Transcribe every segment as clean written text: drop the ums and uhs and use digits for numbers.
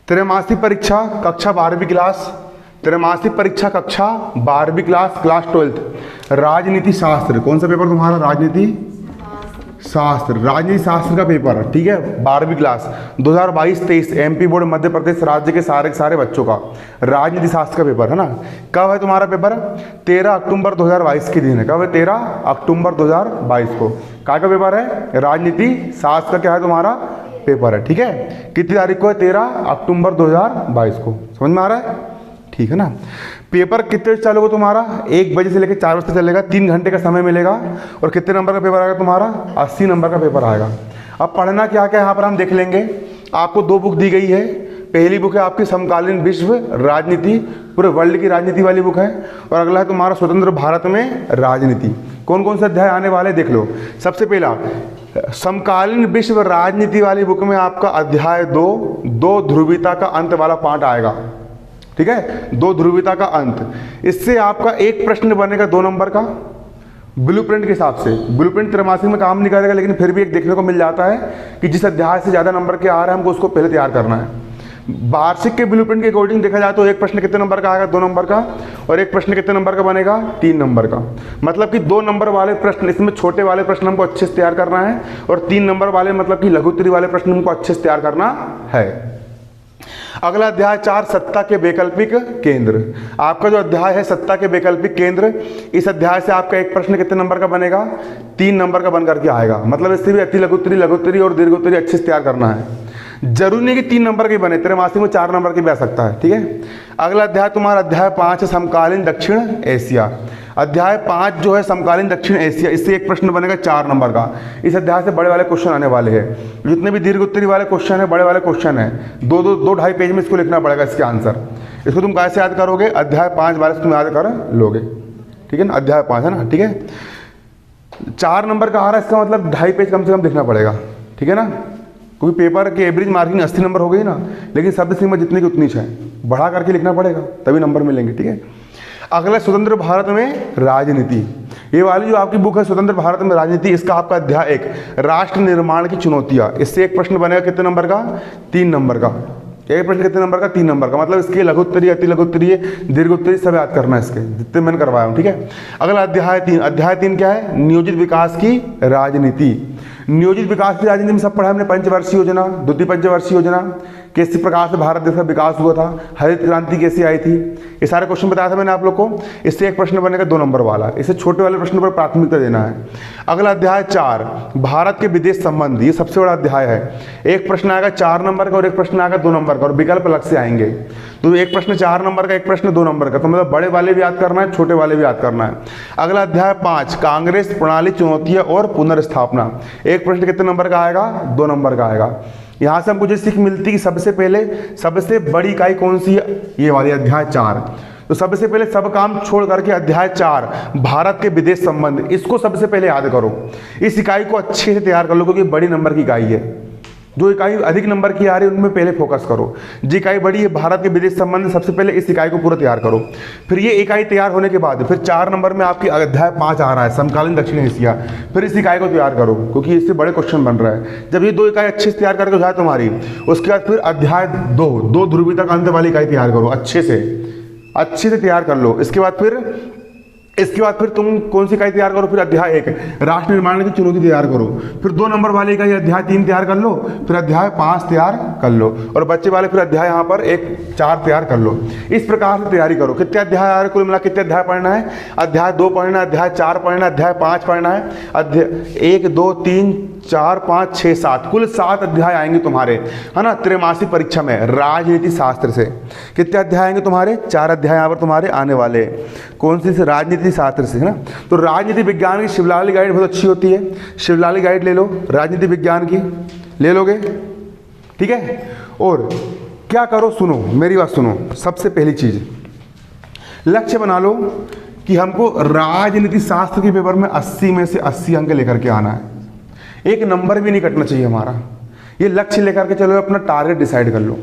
त्रैमासिक परीक्षा कक्षा 12वीं क्लास, त्रैमासिक परीक्षा कक्षा 12वीं क्लास, क्लास 12th, राजनीति शास्त्र। कौन सा पेपर तुम्हारा? राजनीति शास्त्र, राजनीति शास्त्र का पेपर, ठीक है, 12वीं class 2022-23 MP board Madhya Pradesh राज्य के सारे बच्चों का राजनीति शास्त्र का पेपर है ना। कब है तुम्हारा पेपर? 13 अक्टूबर 2022 के दिन है। कब है? 13 अक्टूबर 2022 को। क्या का पेपर है? राजनीति शास्त्र का क्या है तुम्हारा पेपर है, ठीक है। कितनी तारीख को है? 13 अक्टूबर 2022 को। समझ में आ रहा है? ठीक है ना। पेपर कितने बजे चालू होगा तुम्हारा? 1 बजे से लेकर 4 बजे तक चलेगा, 3 घंटे का समय मिलेगा। और कितने नंबर का पेपर आएगा तुम्हारा? 80 नंबर का पेपर आएगा। अब पढ़ना क्या क्या यहाँ पर हम देख लेंगे। आपको 2 बुक दी गई है। पहली बुक है आपकी समकालीन विश्व राजनीति, पूरे वर्ल्ड की राजनीति वाली बुक है। और अगला है तुम्हारा स्वतंत्र भारत में राजनीति। कौन कौन से अध्याय आने वाले देख लो। सबसे पहला समकालीन विश्व राजनीति वाली बुक में आपका अध्याय 2 ध्रुवीयता का अंत वाला पार्ट आएगा, ठीक है। 2 ध्रुवीयता का अंत। इससे आपका एक प्रश्न बनेगा 2 नंबर का ब्लूप्रिंट के हिसाब से। ब्लूप्रिंट त्रैमासिक में काम नहीं करेगा, लेकिन फिर भी एक देखने को मिल जाता है कि जिस अध्याय से ज़्यादा नंबर के आ रहे हैं हमको उसको पहले तैयार करना है। वार्षिक के ब्लूप्रिंट के अकॉर्डिंग देखा जाए तो एक प्रश्न कितने नंबर का आएगा? 2 नंबर का। और एक प्रश्न कितने नंबर का बनेगा? 3 नंबर का। मतलब कि 2 नंबर वाले प्रश्न, इसमें छोटे वाले प्रश्न हमको अच्छे से तैयार करना है, और 3 नंबर वाले मतलब कि लघुत्तरी वाले प्रश्न हमको अच्छे से तैयार करना है। अगला अध्याय 4 सत्ता के वैकल्पिक केंद्र। आपका जो अध्याय है सत्ता के वैकल्पिक केंद्र, इस अध्याय से आपका एक प्रश्न कितने नंबर का बनेगा? 3 नंबर का बन करके आएगा। मतलब इससे भी अति लघुत्तरी, लघुत्तरी और दीर्घोत्तरी अच्छे से तैयार करना है। जरूरी नहीं कि 3 नंबर के बने, त्रैमासिक में 4 नंबर की भी आ सकता है, ठीक है। अगला अध्याय तुम्हारा अध्याय 5 है समकालीन दक्षिण एशिया। अध्याय 5 जो है समकालीन दक्षिण एशिया, इससे एक प्रश्न बनेगा 4 नंबर का। इस अध्याय से बड़े वाले क्वेश्चन आने वाले हैं। जितने भी दीर्घ उत्तरी वाले क्वेश्चन है, बड़े वाले क्वेश्चन है, 2-2.5 पेज में इसको लिखना पड़ेगा इसके आंसर। इसको तुम कैसे याद करोगे? अध्याय 5 बारे से तुम याद कर लोगे, ठीक है ना। अध्याय 5 है ना, ठीक है। 4 नंबर का आ रहा है, इसका मतलब 2.5 पेज कम से कम लिखना पड़ेगा, ठीक है ना। क्योंकि पेपर की एवरेज मार्किंग 80 नंबर हो गई ना, लेकिन शब्द सीमा जितनी की उतनी है, बढ़ा करके लिखना पड़ेगा तभी नंबर मिलेंगे, ठीक है। अगला स्वतंत्र भारत में राजनीति। ये वाली जो आपकी बुक है स्वतंत्र भारत में राजनीति, इसका आपका अध्याय 1 राष्ट्र निर्माण की चुनौतियां। इससे एक प्रश्न बनेगा कितने नंबर का? 3 नंबर का। एक प्रश्न कितने नंबर का? 3 नंबर का। मतलब इसके लघुत्तरी, अति लघुत्तरी, दीर्घोत्तरी सब याद करना है इसके, जितने मैंने करवाया हूँ, ठीक है। अगला अध्याय 3। अध्याय 3 क्या है? नियोजित विकास की राजनीति। नियोजित विकास की राजनीति में सब पढ़ा हमने। पंचवर्षीय योजना, द्वितीय पंचवर्षीय योजना, किस प्रकार से भारत देश का विकास हुआ था, हरित क्रांति कैसी आई थी, ये सारे क्वेश्चन बताया था मैंने आप लोग को। इससे एक प्रश्न बनेगा 2 नंबर वाला। इससे छोटे वाले प्रश्न पर प्राथमिकता देना है। अगला अध्याय 4 भारत के विदेश संबंध। ये सबसे बड़ा अध्याय है। एक प्रश्न आएगा 4 नंबर का और एक प्रश्न आएगा 2 नंबर का, और विकल्प अलग से आएंगे। तो एक प्रश्न 4 नंबर का, एक प्रश्न 2 नंबर का। तो मतलब बड़े वाले भी याद करना है, छोटे वाले भी याद करना है। अगला अध्याय 5 कांग्रेस प्रणाली चुनौतियां और पुनर्स्थापना। एक प्रश्न कितने नंबर का आएगा? 2 नंबर का आएगा। यहाँ से हमको जो सीख मिलती है कि सबसे पहले सबसे बड़ी इकाई कौन सी है? ये वाली अध्याय 4। तो सबसे पहले सब काम छोड़ करके अध्याय 4 भारत के विदेश संबंध, इसको सबसे पहले याद करो। इस इकाई को अच्छे से तैयार कर लो, क्योंकि बड़ी नंबर की इकाई है। जो इकाई अधिक नंबर की आ रही है उनमें पहले फोकस करो। जो इकाई बड़ी है भारत के विदेश संबंध, सबसे पहले इस इकाई को पूरा तैयार करो। फिर ये इकाई तैयार होने के बाद फिर 4 नंबर में आपकी अध्याय 5 आ रहा है समकालीन दक्षिण एशिया। फिर इस इकाई को तैयार करो, क्योंकि इससे बड़े क्वेश्चन बन रहा है। जब ये 2 इकाई अच्छे से तैयार करके हो जाए तुम्हारी, उसके बाद फिर अध्याय 2 ध्रुवीयता का अंत वाली इकाई तैयार करो, अच्छे से तैयार कर लो। इसके बाद फिर तुम कौन सी इकाई तैयार करो? फिर अध्याय 1 राष्ट्र निर्माण की चुनौती तैयार करो। फिर 2 नंबर वाली इकाई अध्याय 3 तैयार कर लो। फिर अध्याय 5 तैयार कर लो, और बच्चे वाले फिर अध्याय यहाँ पर 4 तैयार कर लो। इस प्रकार से तैयारी करो। कितने अध्याय आ रहे? कुल मिला कितने अध्याय पढ़ना है? अध्याय 2 पढ़ना है, अध्याय 4 पढ़ना है, अध्याय 5 पढ़ना है, अध्याय 1 2 3 4 5 6 7, कुल 7 अध्याय आएंगे तुम्हारे, है ना, त्रैमासिक परीक्षा में राजनीति शास्त्र से। कितने अध्याय आएंगे तुम्हारे? 4 अध्याय यहाँ पर तुम्हारे आने वाले। कौन सी से? राजनीति शास्त्र से, है ना। तो राजनीति विज्ञान की शिवलाली गाइड बहुत अच्छी होती है। शिवलाली गाइड ले लो, राजनीति विज्ञान की ले लोगे, ठीक है। और क्या करो, सुनो मेरी बात सुनो। सबसे पहली चीज लक्ष्य बना लो कि हमको राजनीति शास्त्र के पेपर में 80 में से 80 अंक लेकर के आना है। एक नंबर भी नहीं कटना चाहिए हमारा। ये लक्ष्य लेकर के चलो, अपना टारगेट डिसाइड कर लो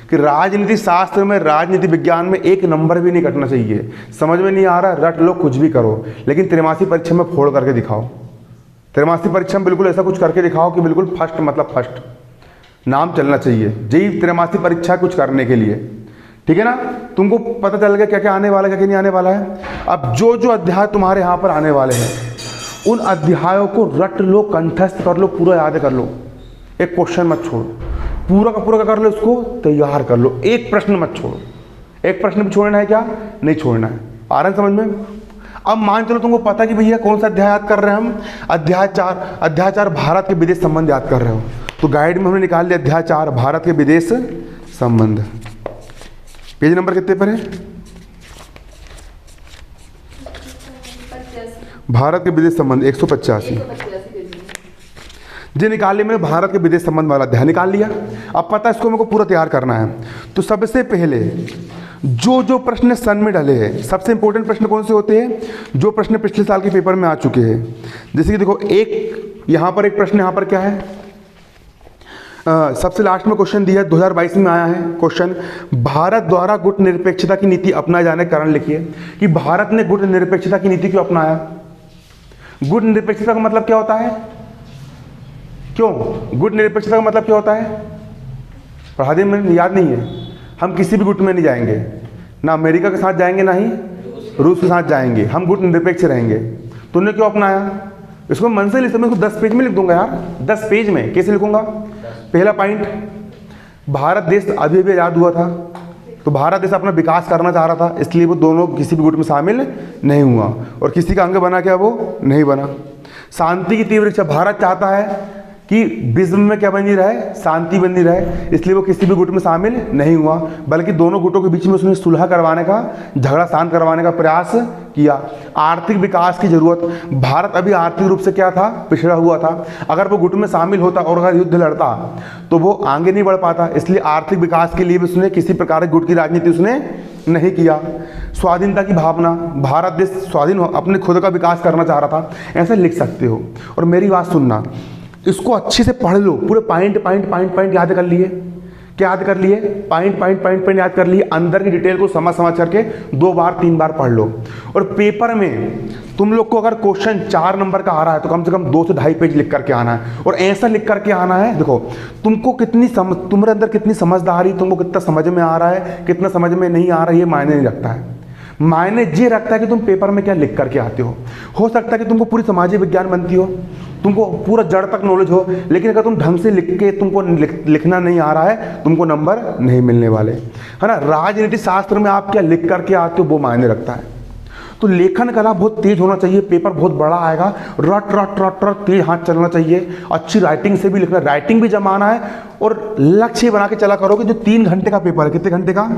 कि राजनीति शास्त्र में, राजनीति विज्ञान में एक नंबर भी नहीं कटना चाहिए। समझ में नहीं आ रहा, रट लो, कुछ भी करो, लेकिन त्रैमासिक परीक्षा में फोड़ करके दिखाओ। त्रैमासिक परीक्षा में बिल्कुल ऐसा कुछ करके दिखाओ कि बिल्कुल फर्स्ट, मतलब फर्स्ट। नाम चलना चाहिए जेईई त्रैमासिक परीक्षा कुछ करने के लिए, ठीक है ना। तुमको पता चल गया क्या क्या आने वाला है, क्या क्या नहीं आने वाला है। अब जो जो अध्याय तुम्हारे यहाँ पर आने वाले हैं उन अध्यायों को रट लो, कंठस्थ कर लो, पूरा याद कर लो, एक क्वेश्चन मत छोड़ो, पूरा का पूरा कर लो, उसको तैयार कर लो, एक प्रश्न मत छोड़ो। एक प्रश्न भी छोड़ना है क्या, नहीं छोड़ना है। आ रहा है समझ में। अब मान चलो तुमको पता कि भैया कौन सा अध्याय याद कर रहे हैं हम, अध्याय 4 भारत के विदेश संबंध याद कर रहे हो, तो गाइड में हमने निकाल लिया अध्याय 4 भारत के विदेश संबंध। पेज नंबर कितने पर है, भारत के विदेश संबंध 185 जी निकाल लिया मैंने, भारत के विदेश संबंध वाला अध्याय निकाल लिया। अब पता है इसको मेरे को पूरा तैयार करना है। तो सबसे पहले जो जो प्रश्न सन में डाले हैं, सबसे इंपॉर्टेंट प्रश्न कौन से होते हैं, जो प्रश्न पिछले साल के पेपर में आ चुके हैं। जैसे कि देखो एक यहाँ पर एक प्रश्न, यहाँ पर क्या है, सबसे लास्ट में क्वेश्चन दिया 2022 में आया है क्वेश्चन, भारत द्वारा गुट निरपेक्षता की नीति अपनाए जाने के कारण लिखिए कि भारत ने गुट निरपेक्षता की नीति क्यों अपनाया। गुट निरपेक्षता का मतलब क्या होता है, क्यों गुट निरपेक्षता का मतलब क्या होता है, पढ़ा दिन में याद नहीं है। हम किसी भी गुट में नहीं जाएंगे, ना अमेरिका के साथ जाएंगे ना ही रूस के साथ जाएंगे, हम गुट निरपेक्ष रहेंगे। तुमने क्यों अपनाया, इसको मन से लिख, मैं इसको 10 पेज में लिख दूंगा यार, 10 पेज में कैसे लिखूंगा। पहला पॉइंट, भारत देश अभी अभी आज़ाद हुआ था, तो भारत देश अपना विकास करना चाह रहा था, इसलिए वो दोनों किसी भी गुट में शामिल नहीं हुआ और किसी का अंग बना क्या, वो नहीं बना। शांति की तीव्र इच्छा, भारत चाहता है कि विश्व में क्या बनी रहे, शांति बनी रहे, इसलिए वो किसी भी गुट में शामिल नहीं हुआ, बल्कि दोनों गुटों के बीच में उसने सुलह करवाने का, झगड़ा शांत करवाने का प्रयास किया। आर्थिक विकास की जरूरत, भारत अभी आर्थिक रूप से क्या था, पिछड़ा हुआ था। अगर वो गुट में शामिल होता और अगर युद्ध लड़ता तो वो आगे नहीं बढ़ पाता, इसलिए आर्थिक विकास के लिए भी उसने किसी प्रकार की गुट की राजनीति उसने नहीं किया। स्वाधीनता की भावना, भारत देश स्वाधीन अपने खुद का विकास करना चाह रहा था, ऐसा लिख सकते हो। और मेरी बात सुनना, इसको अच्छे से पढ़ लो, पूरे पॉइंट याद कर लिए, क्या याद कर लिए, पॉइंट याद कर लिए, अंदर की डिटेल को समझ करके 2 बार 3 बार पढ़ लो। और पेपर में तुम लोग को अगर क्वेश्चन 4 नंबर का आ रहा है तो कम से कम 2 से 2.5 पेज लिख करके आना है, और ऐसा लिख करके आना है। देखो तुमको कितनी तुम्हारे अंदर कितनी समझदारी, तुमको कितना समझ में आ रहा है, कितना समझ में नहीं आ रहा है, ये मायने नहीं रखता है। मायने ये रखता है कि तुम पेपर में क्या लिख करके आते हो सकता है कि तुमको पूरी सामाजिक विज्ञान बनती हो, तुमको पूरा जड़ तक नॉलेज हो, लेकिन अगर तुम ढंग से लिख के तुमको लिखना नहीं आ रहा है, तुमको नंबर नहीं मिलने वाले, है ना। राजनीति शास्त्र में आप क्या लिख करके आते हो वो मायने रखता है। तो लेखन कला बहुत तेज होना चाहिए, पेपर बहुत बड़ा आएगा, रट रट रट रट तेज हाथ चलना चाहिए, अच्छी राइटिंग से भी लिखना, राइटिंग भी जमाना है। और लक्ष्य बना के चला करोगे, जो 3 घंटे का पेपर है, कितने घंटे का,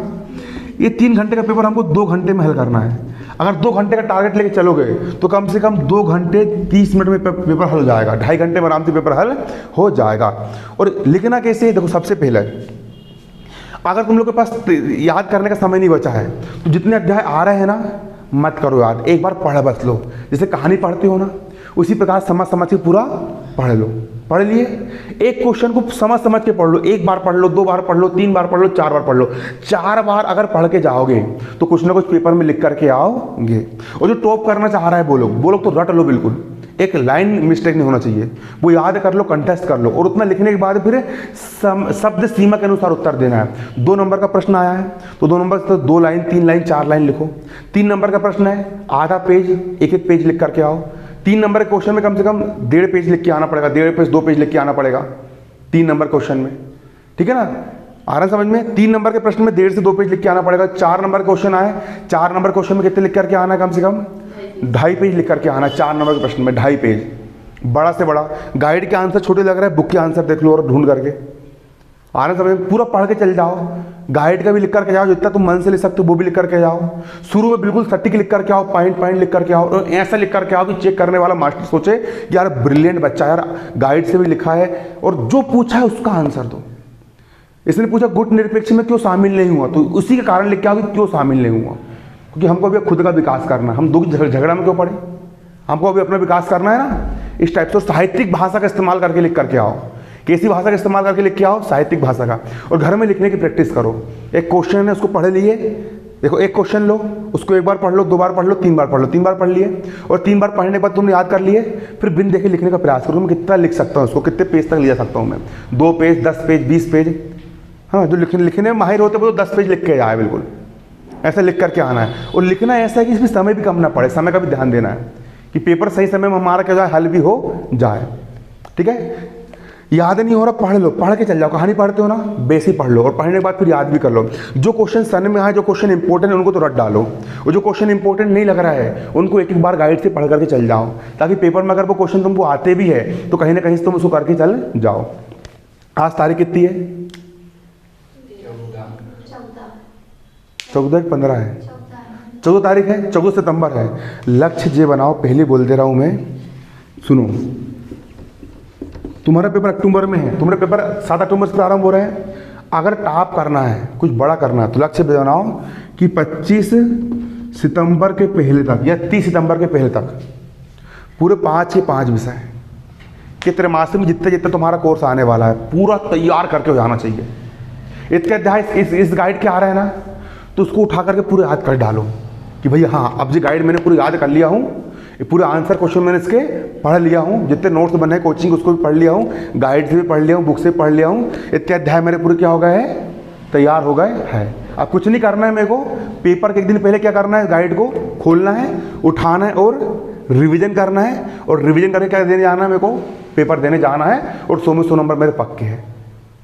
ये 3 घंटे का पेपर हमको 2 घंटे में हल करना है। अगर 2 घंटे का टारगेट लेके चलोगे तो कम से कम 2 घंटे 30 मिनट में पेपर हल हो जाएगा, 2.5 घंटे में आराम से पेपर हल हो जाएगा। और लिखना कैसे, देखो सबसे पहले अगर तुम लोग के पास याद करने का समय नहीं बचा है तो जितने अध्याय आ रहे हैं ना, मत करो याद, एक बार पढ़ बस लो, जैसे कहानी पढ़ते हो ना उसी प्रकार समझ के पूरा पढ़ लो। पढ़ लिए, एक क्वेश्चन को समझ के पढ़ लो, 1 बार पढ़ लो, 2 बार पढ़ लो, 3 बार पढ़ लो, 4 बार पढ़ लो। 4 बार अगर पढ़ के जाओगे तो कुछ ना कुछ पेपर में लिख करके आओगे। और जो टॉप करना चाह रहा है वो लोग तो रट लो, बिल्कुल एक लाइन मिस्टेक नहीं होना चाहिए, वो याद कर लो, कंटेस्ट कर लो, और उतना लिखने के बाद फिर शब्द सीमा के अनुसार उत्तर देना है। 2 नंबर का प्रश्न आया है तो 2 नंबर तो 2 लाइन 3 लाइन 4 लाइन लिखो। 3 नंबर का प्रश्न है, आधा पेज 1 पेज लिख करके आओ। 3 नंबर के क्वेश्चन में कम से कम 1.5 पेज लिख के आना पड़ेगा, 1.5 पेज 2 पेज लिख के आना पड़ेगा 3 नंबर क्वेश्चन में, ठीक है ना। आ रहा समझ में। 3 नंबर के प्रश्न में 1.5 से 2 पेज लिख के आना पड़ेगा। 4 नंबर क्वेश्चन आए, 4 नंबर क्वेश्चन में कितने लिख करके आना है, कम से कम 2.5 पेज लिख करके आना। 4 नंबर के प्रश्न में 2.5 पेज, बड़ा से बड़ा। गाइड के आंसर छोटे लग रहे हैं, बुक के आंसर देख लो और ढूंढ करके। आ रहा समझ में, पूरा पढ़ के चल जाओ, गाइड का भी लिख करके जाओ, जितना तुम मन से लिख सकते हो वो भी लिख करके जाओ। शुरू में बिल्कुल सटीक लिख करके आओ, पॉइंट लिख करके आओ, और ऐसा लिख करके आओ कि चेक करने वाला मास्टर सोचे कि यार ब्रिलियंट बच्चा, यार गाइड से भी लिखा है और जो पूछा है उसका आंसर दो। इसने पूछा गुट निरपेक्ष में क्यों शामिल नहीं हुआ, तो उसी के कारण लिख के आओ कि क्यों शामिल नहीं हुआ, क्योंकि हमको अभी खुद का विकास करना है। हम दो झगड़ा में क्यों पड़े, हमको अभी अपना विकास करना है ना। इस टाइप से साहित्यिक भाषा का इस्तेमाल करके लिख करके आओ। कैसी भाषा का इस्तेमाल करके लिख के आओ, साहित्यिक भाषा का। और घर में लिखने की प्रैक्टिस करो। एक क्वेश्चन है उसको पढ़ लिए, देखो एक क्वेश्चन लो, उसको एक बार पढ़ लो, 2 बार पढ़ लो, 3 बार पढ़ लो, 3 बार पढ़ लिए और 3 बार पढ़ने के बाद तुमने याद कर लिए, फिर बिन देखे लिखने का प्रयास करो। मैं कितना लिख सकता हूँ उसको, कितने पेज तक ले जा सकता हूँ मैं, 2 पेज, 10 पेज, 20 पेज। हाँ, जो लिखने में माहिर होते हैं वो तो 10 पेज लिख के जाए, बिल्कुल ऐसा लिख करके आना है। और लिखना ऐसा है कि इसमें समय भी कम ना पड़े, समय का भी ध्यान देना है कि पेपर सही समय में हमारा क्या जाए, हल भी हो जाए। ठीक है, याद नहीं हो रहा, पढ़ लो, पढ़ के चल जाओ। कहानी पढ़ते हो ना, बेसिक पढ़ लो और पढ़ने के बाद फिर याद भी कर लो। जो क्वेश्चन सन में आए, जो क्वेश्चन इंपॉर्टेंट है उनको तो रट डालो, और जो क्वेश्चन इंपॉर्टेंट नहीं लग रहा है उनको एक एक बार गाइड से पढ़ करके चल जाओ, ताकि पेपर में अगर वो क्वेश्चन तुमको आते भी है तो कहीं ना कहीं से तुम उसको करके चल जाओ। आज तारीख कितनी है? 14/15 है, 14 तारीख है, 14 सितंबर है। लक्ष्य जे बनाओ, पहले बोल दे रहा हूँ मैं, सुनो। तुम्हारा पेपर अक्टूबर में है, तुम्हारे पेपर 7 अक्टूबर से प्रारंभ हो रहे हैं। अगर टॉप करना है, कुछ बड़ा करना है, तो लक्ष्य बनाओ कि 25 सितंबर के पहले तक या 30 सितंबर के पहले तक पूरे 5 के 5 विषय कि त्रैमासिक में जितने जितने तुम्हारा कोर्स आने वाला है पूरा तैयार करके हो जाना चाहिए। इतने अध्याय इस गाइड के आ रहे हैं ना, तो उसको उठा करके पूरे याद कर डालो कि भैया हाँ, अब जो गाइड मैंने पूरी याद कर लिया हूँ, ये पूरे आंसर क्वेश्चन मैंने इसके पढ़ लिया हूँ, जितने नोट्स बने हैं कोचिंग उसको भी पढ़ लिया हूँ, गाइड से भी पढ़ लिया हूँ, बुक से पढ़ लिया हूँ। इतने अध्याय मेरे पूरे क्या हो गए हैं, तैयार हो गए हैं। अब कुछ नहीं करना है मेरे को, पेपर के एक दिन पहले क्या करना है, गाइड को खोलना है, उठाना है और रिविजन करना है, और रिविजन करके क्या देने जाना है, मेरे को पेपर देने जाना है, और 100 नंबर मेरे पक्के हैं।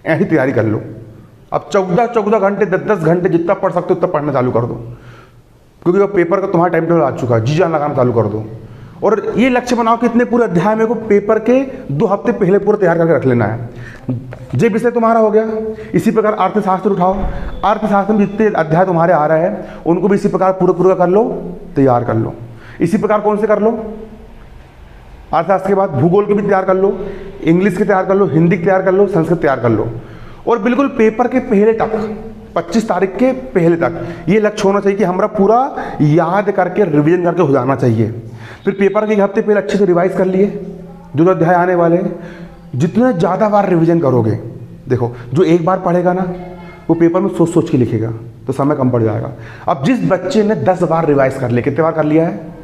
ऐसी तैयारी कर लो। अब 14 घंटे 10 घंटे जितना पढ़ सकते हो उतना पढ़ना चालू कर दो, क्योंकि अब पेपर का तुम्हारा टाइम टेबल आ चुका है। जी जान लगाना चालू कर दो, और ये लक्ष्य बनाओ कि इतने पूरे अध्याय मेरे को पेपर के 2 हफ्ते पहले पूरा तैयार करके रख लेना है। ये विषय तुम्हारा हो गया। इसी प्रकार अर्थशास्त्र उठाओ, अर्थशास्त्र में जितने अध्याय तुम्हारे आ रहे हैं उनको भी इसी प्रकार पूरा कर लो, तैयार कर लो। इसी प्रकार कौन से कर लो, अर्थशास्त्र के बाद भूगोल के भी तैयार कर लो, इंग्लिश के तैयार कर लो, हिंदी के तैयार कर लो, संस्कृत तैयार कर लो। और बिल्कुल पेपर के पहले तक, 25 तारीख के पहले तक ये लक्ष्य होना चाहिए कि हमारा पूरा याद करके रिवीजन करके हो जाना चाहिए। फिर पेपर के 1 हफ्ते पहले अच्छे से रिवाइज कर लिए, जो अध्याय आने वाले हैं। जितने ज़्यादा बार रिवीजन करोगे, देखो जो एक बार पढ़ेगा ना वो पेपर में सोच सोच के लिखेगा, तो समय कम पड़ जाएगा। अब जिस बच्चे ने 10 बार रिवाइज कर लिया, कितने बार कर लिया है,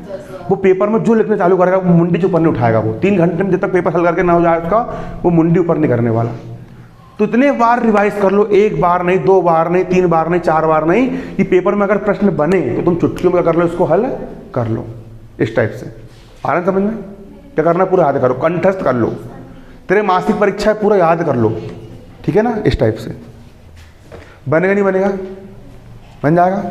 वो पेपर में जो लिखने चालू करेगा वो मुंडी से ऊपर नहीं उठाएगा। वो 3 घंटे में जब तक पेपर हल करके ना हो जाए उसका, वो मुंडी ऊपर नहीं करने वाला। तो इतने बार रिवाइज कर लो, 1 बार नहीं, 2 बार नहीं, 3 बार नहीं, 4 बार नहीं, कि पेपर में अगर प्रश्न बने तो तुम चुटकियों में कर लो, इसको हल कर लो। इस टाइप से आ रहा है समझ में? क्या करना, पूरा याद करो, कंठस्थ कर लो। तेरे मासिक परीक्षा है, पूरा याद कर लो, ठीक है ना? इस टाइप से बनेगा, नहीं बनेगा? बन जाएगा।